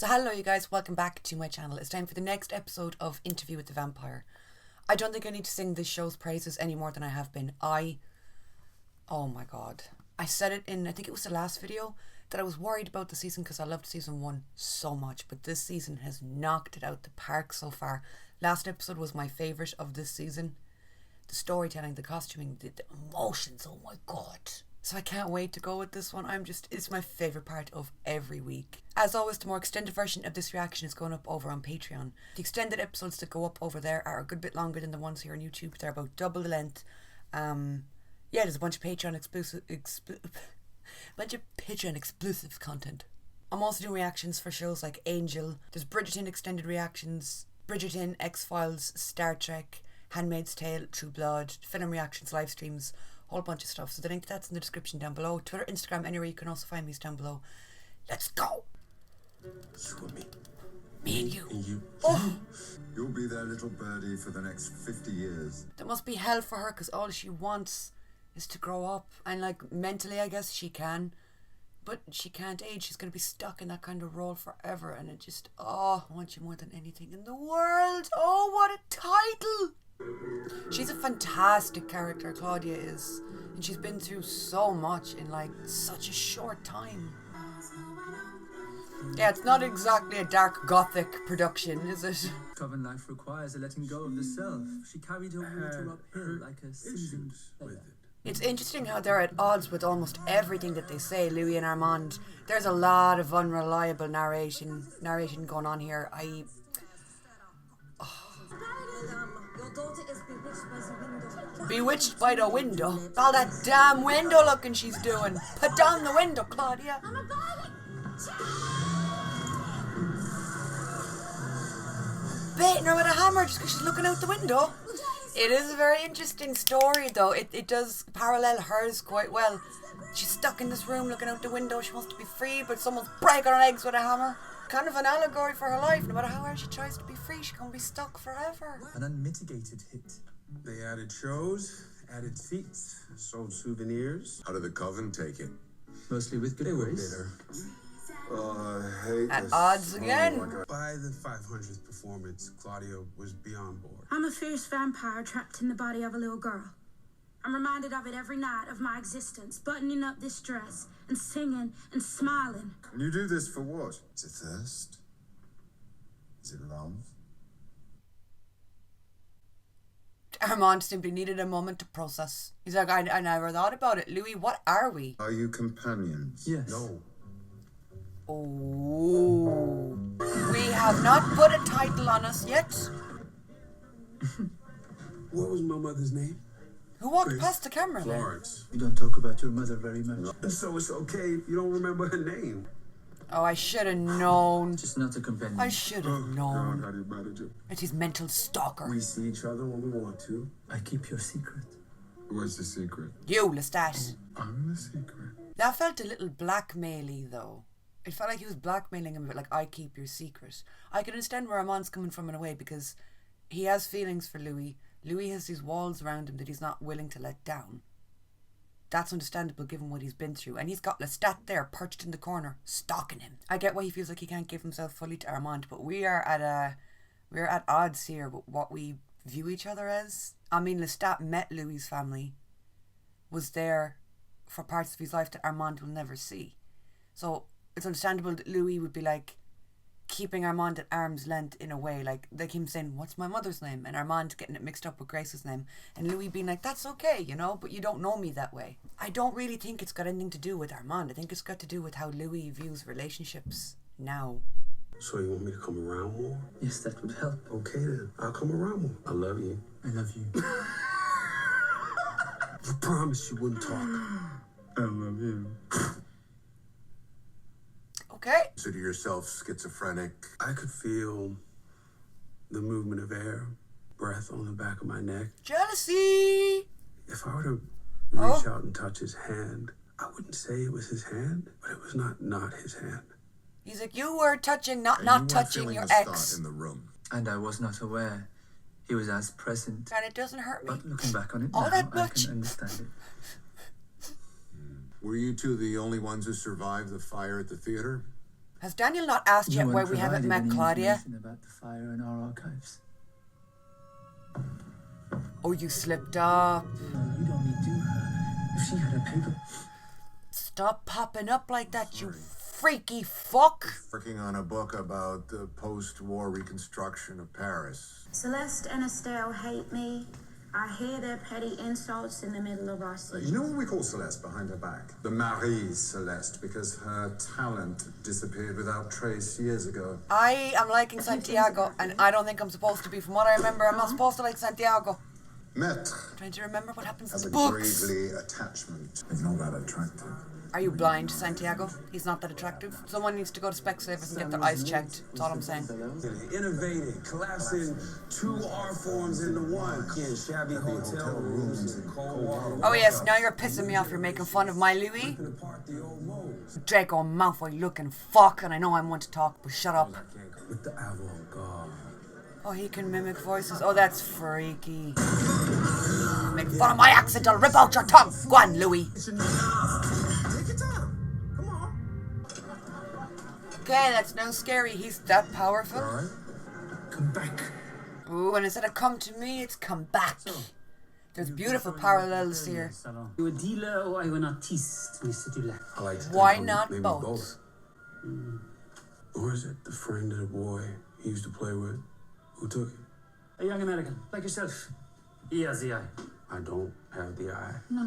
So hello you guys, welcome back to my channel. It's time for the next episode of Interview with the Vampire. I don't think I need to sing this show's praises any more than I have been. Oh my god. I said it in, I think it was the last video, that I was worried about the season because I loved season 1 so much. But this season has knocked it out the park so far. Last episode was my favourite of this season. The storytelling, the costuming, the emotions, oh my god. So I can't wait to go with this one. It's my favourite part of every week. As always, the more extended version of this reaction is going up over on Patreon. The extended episodes that go up over there are a good bit longer than the ones here on YouTube. They're about double the length. There's a bunch of Patreon exclusive content. I'm also doing reactions for shows like Angel. There's Bridgerton extended reactions, Bridgerton, X-Files, Star Trek, Handmaid's Tale, True Blood, film reactions, live streams, whole bunch of stuff. So the link to that's in the description down below. Twitter, Instagram, anywhere you can also find me down below. Let's go! You and me. Me and you. And you. Oh! You'll be their little birdie for the next 50 years. That must be hell for her because all she wants is to grow up. And like mentally I guess she can. But she can't age. She's going to be stuck in that kind of role forever. And it just, I want you more than anything in the world. Oh, what a title! She's a fantastic character, Claudia is. And she's been through so much in like such a short time. Yeah, it's not exactly a dark gothic production, is it? Coven life requires a letting go of the self. She carried her water uphill like a seasoned with it. It's interesting how they're at odds with almost everything that they say, Louis and Armand. There's a lot of unreliable narration going on here. Bewitched by the window. All that damn window looking she's doing. Put down the window, Claudia. Beating her with a hammer just because she's looking out the window. It is a very interesting story though. It does parallel hers quite well. She's stuck in this room looking out the window. She wants to be free, but someone's breaking her legs with a hammer. Kind of an allegory for her life. No matter how hard she tries to be free, she's going to be stuck forever. an unmitigated hit. They added shows, added seats, sold souvenirs. How did the Coven take it? Mostly with good They were grace. bitter. Oh, I hate At this. odds again. Oh my God. By the 500th performance, Claudia was beyond bored. I'm a fierce vampire trapped in the body of a little girl. I'm reminded of it every night of my existence, buttoning up this dress and singing and smiling. And you do this for what? Is it thirst? Is it love? Armand simply needed a moment to process. He's like, I never thought about it. Louis, what are we? Are you companions? Yes. No. Oh. We have not put a title on us yet. What was my mother's name? Who walked Grace. past the camera there? Florence. You don't talk about your mother very much. So it's okay if you don't remember her name. Oh, I should have known. Just not a companion. I should have known. how do you manage it? It's his mental stalker. We see each other when we want to. I keep your secret. What's the secret? You, Lestat. I'm the secret. That felt a little blackmail-y though. It felt like he was blackmailing him a bit, like, I keep your secret. I can understand where Armand's coming from in a way because he has feelings for Louis. Louis has these walls around him that he's not willing to let down. That's understandable given what he's been through. And he's got Lestat there, perched in the corner, stalking him. I get why he feels like he can't give himself fully to Armand, but we're at odds here with what we view each other as. I mean, Lestat met Louis' family, was there for parts of his life that Armand will never see. So it's understandable that Louis would be like keeping Armand at arm's length in a way, like him saying, what's my mother's name? And Armand getting it mixed up with Grace's name. And Louis being like, that's okay, you know, but you don't know me that way. I don't really think it's got anything to do with Armand. I think it's got to do with how Louis views relationships now. So you want me to come around more? Yes, that would help. Okay then. I'll come around more. I love you. I love you. You promised you wouldn't talk. I love you. Okay. Consider yourself schizophrenic. I could feel the movement of air, breath on the back of my neck. Jealousy. If I were to reach out and touch his hand, I wouldn't say it was his hand, but it was not his hand. He's like, you were touching, not And you weren't touching feeling your the ex. thought in the room. And I was not aware. He was as present. And it doesn't hurt me. But looking back on it All now, that I much. can understand it. Were you two the only ones who survived the fire at the theater? Has Daniel not asked yet No why one we haven't provided met any Claudia? information about the fire in our archives. Oh, you slipped up. No, you'd only do her if she had a paper. Stop popping up like that, you freaky fuck. Working on a book about the post-war reconstruction of Paris. Celeste and Estelle hate me. I hear their petty insults in the middle of our scene. You know what we call Celeste behind her back? The Marie Celeste, because her talent disappeared without trace years ago. I am liking Santiago, and I don't think I'm supposed to be. From what I remember, I'm not supposed to like Santiago. Maître Trying to remember what happens has in a the books. gravely attachment. It's not that attractive. Are you blind, Santiago? He's not that attractive. Someone needs to go to Specsavers and get their eyes checked. That's all I'm saying. Innovating, collapsing 2 art forms into one. Shabby hotel rooms and cold water. Oh yes, now you're pissing me off. You're making fun of my Louis. Apart the old modes. Draco Malfoy looking fuck, and I know I want to talk, but shut up. With the avant-garde. Oh, he can mimic voices. Oh, that's freaky. Make fun of my accent, I'll rip out your tongue. Go on, Louis. Take your time. Come on. Okay, that's no scary. He's that powerful. All right. Come back. Ooh, and instead of come to me, it's come back. There's beautiful parallels here. Are you a dealer or are you an artiste, Mr. Dulac? I like to think Why I'm not maybe both? Or is it the friend of the boy he used to play with? Who took it? A young American, like yourself. He has the eye. I don't have the eye. No.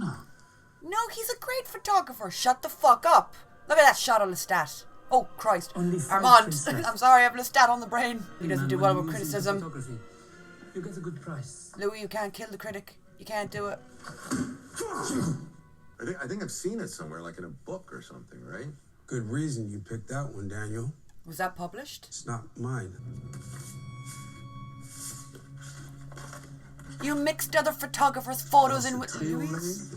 No, he's a great photographer. Shut the fuck up. Look at that shot of Lestat. Oh, Christ. Only five Armand, princess. I'm sorry, I have Lestat on the brain. He doesn't do well Man, with when using criticism. photography, you get a good price. Louis, you can't kill the critic. You can't do it. I think I've seen it somewhere, like in a book or something, right? Good reason you picked that one, Daniel. Was that published? It's not mine. You mixed other photographers' photos in with Louis?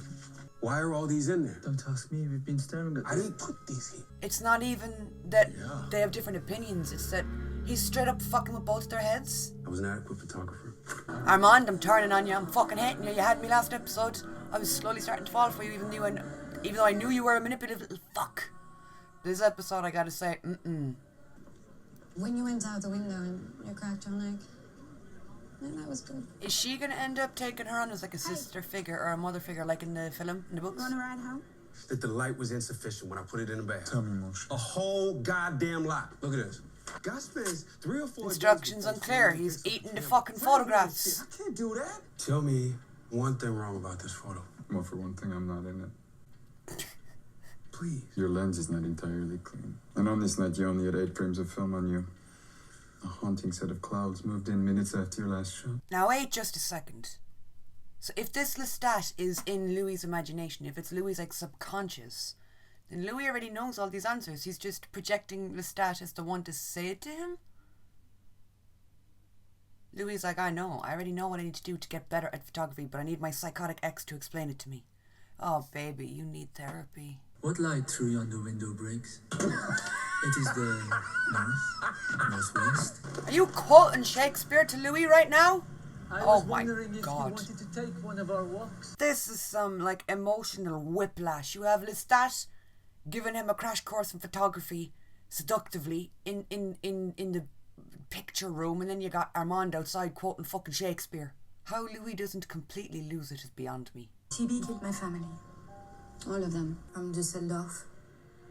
Why are all these in there? Don't ask me, we've been staring at I them. didn't put these here. It's not even that Yeah. they have different opinions. It's that he's straight up fucking with both their heads. I was an adequate photographer. Armand, I'm turning on you. I'm fucking hating you. You had me last episode. I was slowly starting to fall for you, even though I knew you were a manipulative little fuck. This episode, I gotta say, When you went out the window and you cracked your neck, yeah, that was good. Is she gonna end up taking her on as like a sister figure or a mother figure, like in the film, in the books? Wanna ride home? That the light was insufficient when I put it in the bag. Tell me, Moshe. A whole goddamn lot. Look at this. God spends 3 or 4 Instructions days unclear. He's eating the fucking photographs. I can't do that. Tell me one thing wrong about this photo. Well, for one thing, I'm not in it. Please. Your lens is not entirely clean. And on this night, you only had 8 frames of film on you. A haunting set of clouds moved in minutes after your last shot. Now wait just a second. So if this Lestat is in Louis' imagination, if it's Louis' like subconscious, then Louis already knows all these answers. He's just projecting Lestat as the one to say it to him. Louis is like, I already know what I need to do to get better at photography, but I need my psychotic ex to explain it to me. Oh baby, you need therapy. What light through yonder window breaks? It is the northwest. Are you quoting Shakespeare to Louis right now? I Oh was my wondering if God. you wanted to take one of our walks. This is some like emotional whiplash. You have Lestat giving him a crash course in photography seductively in the picture room, and then you got Armand outside quoting fucking Shakespeare. How Louis doesn't completely lose it is beyond me. TB killed my family. All of them. From Dusseldorf.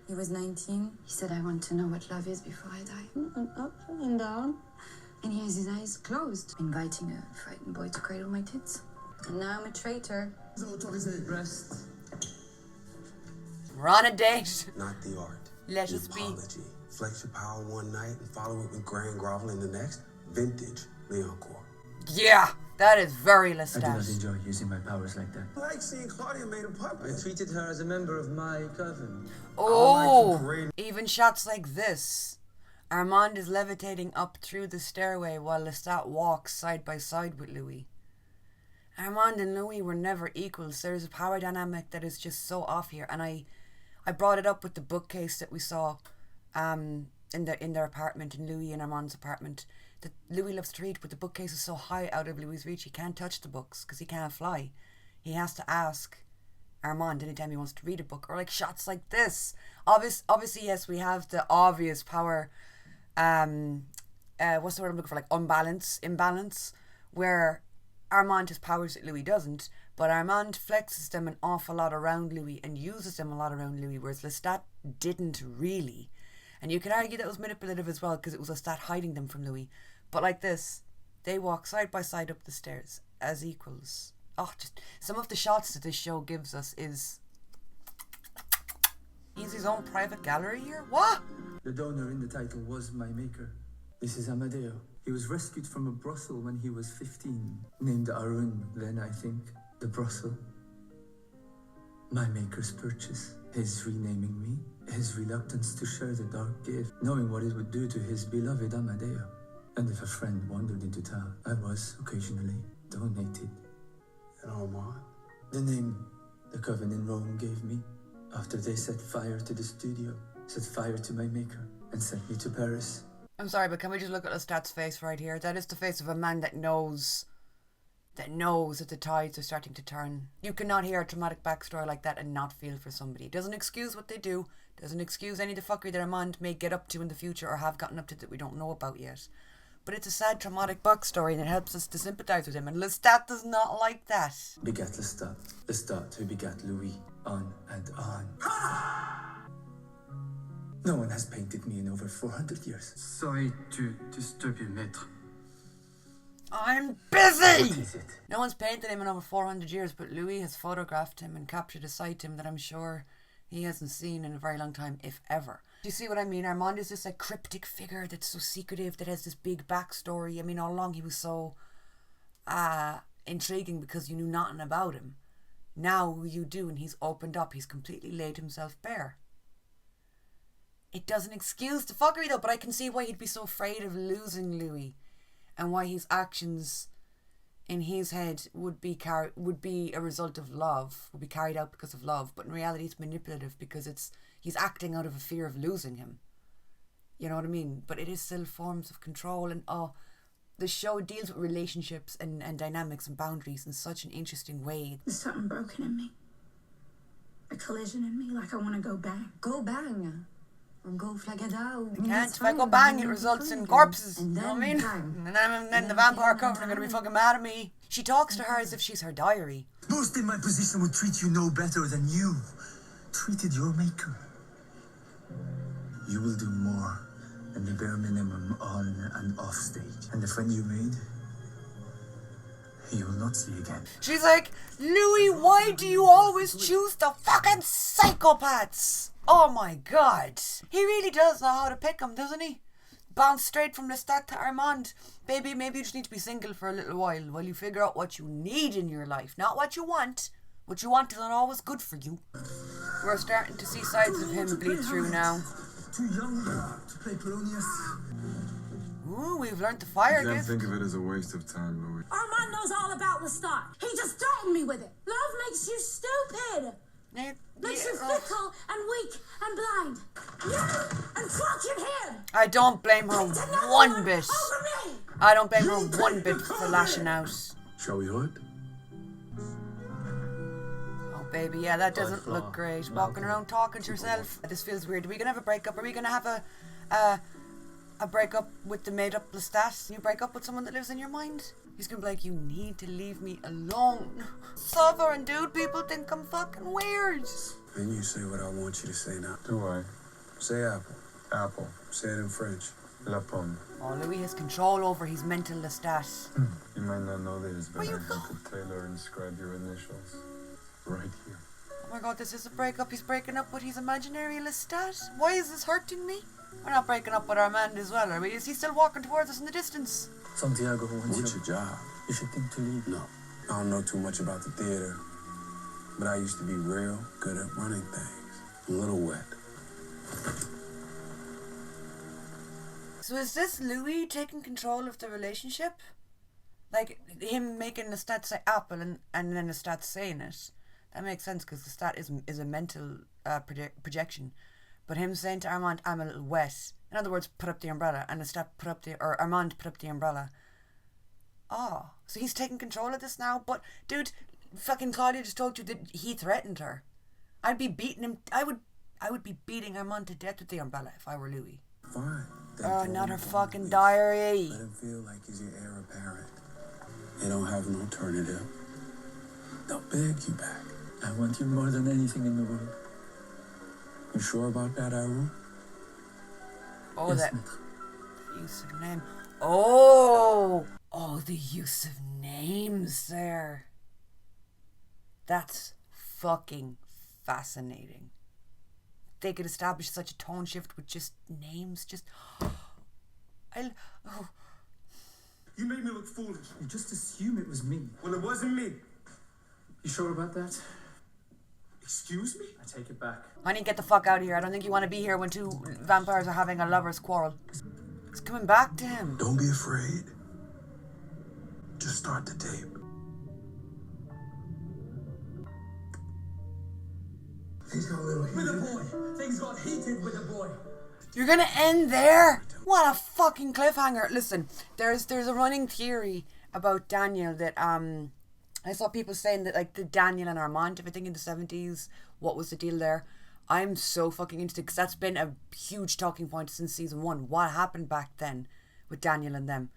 He was 19. He said, I want to know what love is before I die. And up and down. And he has his eyes closed, inviting a frightened boy to cradle my tits. And now I'm a traitor. Rest. We're on a date. Not the art. Let The us be. apology. Flex your power one night and follow it with grand groveling the next. Vintage Leoncourt. Yeah, that is very I do not Lestat. enjoy using my powers like that. I like seeing Claudia made a puppet. I treated her as a member of my coven. Oh, even shots like this. Armand is levitating up through the stairway while Lestat walks side by side with Louis. Armand and Louis were never equals. There's a power dynamic that is just so off here, and I brought it up with the bookcase that we saw in their apartment, in Louis and Armand's apartment, that Louis loves to read, but the bookcase is so high out of Louis' reach he can't touch the books because he can't fly. He has to ask Armand anytime he wants to read a book, or like shots like this. Obviously, yes, we have the obvious power. What's the word I'm looking for? Like imbalance, where Armand has powers that Louis doesn't, but Armand flexes them an awful lot around Louis and uses them a lot around Louis, whereas Lestat didn't really. And you could argue that was manipulative as well, because it was Lestat hiding them from Louis. But like this, they walk side by side up the stairs as equals. Oh, just some of the shots that this show gives us is... He's his own private gallery here? What? The donor in the title was my maker. This is Amadeo. He was rescued from a brothel when he was 15. Named Arun, then I think. The brothel. My maker's purchase. His renaming me. His reluctance to share the dark gift. Knowing what it would do to his beloved Amadeo. And if a friend wandered into town, I was occasionally donated. And Armand? The name the Coven in Rome gave me. After they set fire to the studio, set fire to my maker, and sent me to Paris. I'm sorry, but can we just look at Lestat's face right here? That is the face of a man that knows that the tides are starting to turn. You cannot hear a traumatic backstory like that and not feel for somebody. It doesn't excuse what they do, doesn't excuse any of the fuckery that Armand may get up to in the future or have gotten up to that we don't know about yet. But it's a sad traumatic backstory and it helps us to sympathise with him, and Lestat does not like that. Begat Lestat. Lestat who begat Louis. On and on. No one has painted me in over 400 years. Sorry to disturb you, maître. I'm busy! What is it? No one's painted him in over 400 years, but Louis has photographed him and captured a side to him that I'm sure he hasn't seen in a very long time, if ever. Do you see what I mean? Armand is this like cryptic figure that's so secretive, that has this big backstory. I mean, all along he was so intriguing because you knew nothing about him. Now you do, and he's opened up. He's completely laid himself bare. It doesn't excuse the fuckery though, but I can see why he'd be so afraid of losing Louis, and why his actions in his head would be a result of love, would be carried out because of love, but in reality it's manipulative because he's acting out of a fear of losing him. You know what I mean? But it is still forms of control, and the show deals with relationships and dynamics and boundaries in such an interesting way. There's something broken in me. A collision in me, like I want to go bang. Go bang. Or go flagada. I can't. If I go bang, it results in corpses. You know what I mean? And then the vampire coven are going to be fucking mad at me. She talks to her as if she's her diary. Most in my position would treat you no better than you treated your maker. You will do more than the bare minimum on and off stage. And the friend you made, you will not see again. She's like, Louis, why do you always choose the fucking psychopaths? Oh my god. He really does know how to pick them, doesn't he? Bounce straight from Lestat to Armand. Baby, maybe you just need to be single for a little while you figure out what you need in your life, not what you want. What you want is not always good for you. We're starting to see sides of him bleed through now. Too young to play Polonius. Ooh, we've learned the fire Don't gift. think of it as a waste of time, Louis. Armand knows all about Lestat. He just threatened me with it. Love makes you stupid. Makes you fickle and weak and blind. Yeah, and fucking him. I don't blame her one bit. Over me. I don't blame her one bit for lashing out. Shall we hunt? Oh baby, yeah, that doesn't look great. Walking around talking to yourself. This feels weird. Are we gonna have a breakup? Are we gonna have a breakup with the made up Lestat? You break up with someone that lives in your mind? He's gonna be like, you need to leave me alone. Suffering, dude. People think I'm fucking weird. Then you say what I want you to say now. Do I? Say apple. Apple. Say it in French. La pomme. Oh, Louis has control over his mental Lestat. You might not know this, but Where you I'm going to tailor and inscribe your initials. Right here. Oh my god, this is a breakup. He's breaking up with his imaginary Lestat. Why is this hurting me? We're not breaking up with Armand as well, are we? Is he still walking towards us in the distance? Santiago, What's your job? you should think to leave. No, I don't know too much about the theater, but I used to be real good at running things. A little wet. So is this Louis taking control of the relationship? Like, him making Lestat say apple and then Lestat saying it. That makes sense because Lestat is a mental projection. But him saying to Armand, I'm a little wet. In other words, put up the umbrella. And Armand put up the umbrella. Oh, so he's taking control of this now? But, dude, fucking Claudia just told you that he threatened her. I'd be beating him. I would be beating Armand to death with the umbrella if I were Louis. Fine. Oh, not her fucking diary. Let him feel like he's your heir apparent. They don't have an alternative. They'll beg you back. I want you more than anything in the world. You sure about that, Arun? Oh, Yes, that maître. use of name. Oh, the use of names there. That's fucking fascinating. They could establish such a tone shift with just names. You made me look foolish. You just assume it was me. Well, it wasn't me. You sure about that? Excuse me? I take it back. Honey, get the fuck out of here. I don't think you want to be here when two vampires are having a lover's quarrel. It's coming back to him. Don't be afraid. Just start the tape. Things got a little heated. With a boy. Things got heated with a boy. You're gonna end there? What a fucking cliffhanger. Listen, there's a running theory about Daniel that I saw people saying that like the Daniel and Armand, everything in the 70s, what was the deal there? I'm so fucking interested because that's been a huge talking point since season 1. What happened back then with Daniel and them?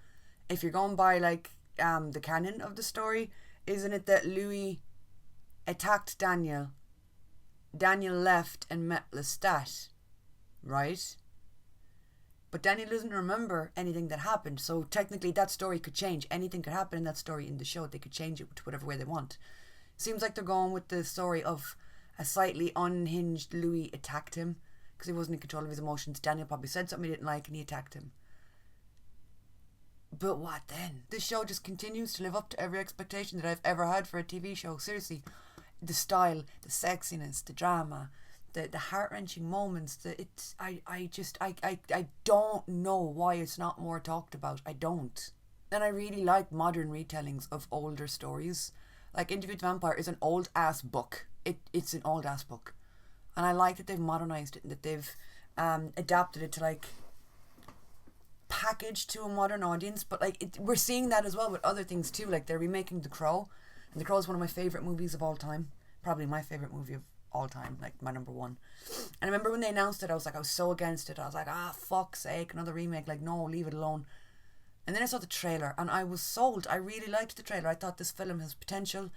If you're going by like the canon of the story, isn't it that Louis attacked Daniel? Daniel left and met Lestat, right? But Daniel doesn't remember anything that happened, so technically that story could change. Anything could happen in that story in the show. They could change it to whatever way they want. Seems like they're going with the story of a slightly unhinged Louis attacked him because he wasn't in control of his emotions. Daniel probably said something he didn't like and he attacked him. But what then? This show just continues to live up to every expectation that I've ever had for a TV show. Seriously. The style, the sexiness, the drama, the heart-wrenching moments. I don't know why it's not more talked about. I don't. And I really like modern retellings of older stories. Like Interview with the Vampire is an old-ass book. It's an old-ass book. And I like that they've modernized it and that they've adapted it to like packaged to a modern audience. But like we're seeing that as well with other things too. Like they're remaking The Crow. And The Crow is one of my favourite movies of all time. Probably my favourite movie of all time. Like my number one. And I remember when they announced it, I was so against it. I was like, fuck's sake, another remake. Like, no, leave it alone. And then I saw the trailer and I was sold. I really liked the trailer. I thought this film has potential.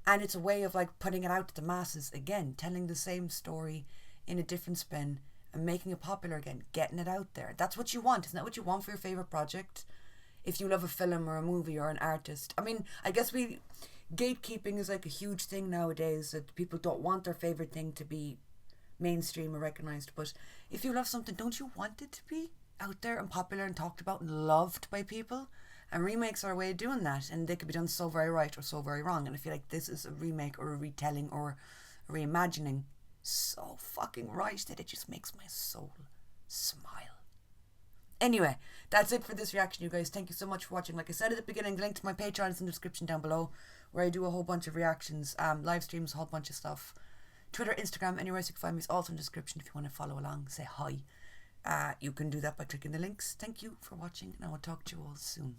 And it's a way of like putting it out to the masses again. Telling the same story in a different spin. And making it popular again. Getting it out there. That's what you want. Isn't that what you want for your favourite project? If you love a film or a movie or an artist. I mean, I guess gatekeeping is like a huge thing nowadays, that people don't want their favourite thing to be mainstream or recognised. But if you love something, don't you want it to be out there and popular and talked about and loved by people? And remakes are a way of doing that, and they could be done so very right or so very wrong. And I feel like this is a remake or a retelling or a reimagining so fucking right that it just makes my soul smile. Anyway, that's it for this reaction, you guys. Thank you so much for watching. Like I said at the beginning, the link to my Patreon is in the description down below, where I do a whole bunch of reactions, live streams, a whole bunch of stuff. Twitter, Instagram, anywhere else you can find me is also in the description if you want to follow along, say hi. You can do that by clicking the links. Thank you for watching, and I will talk to you all soon.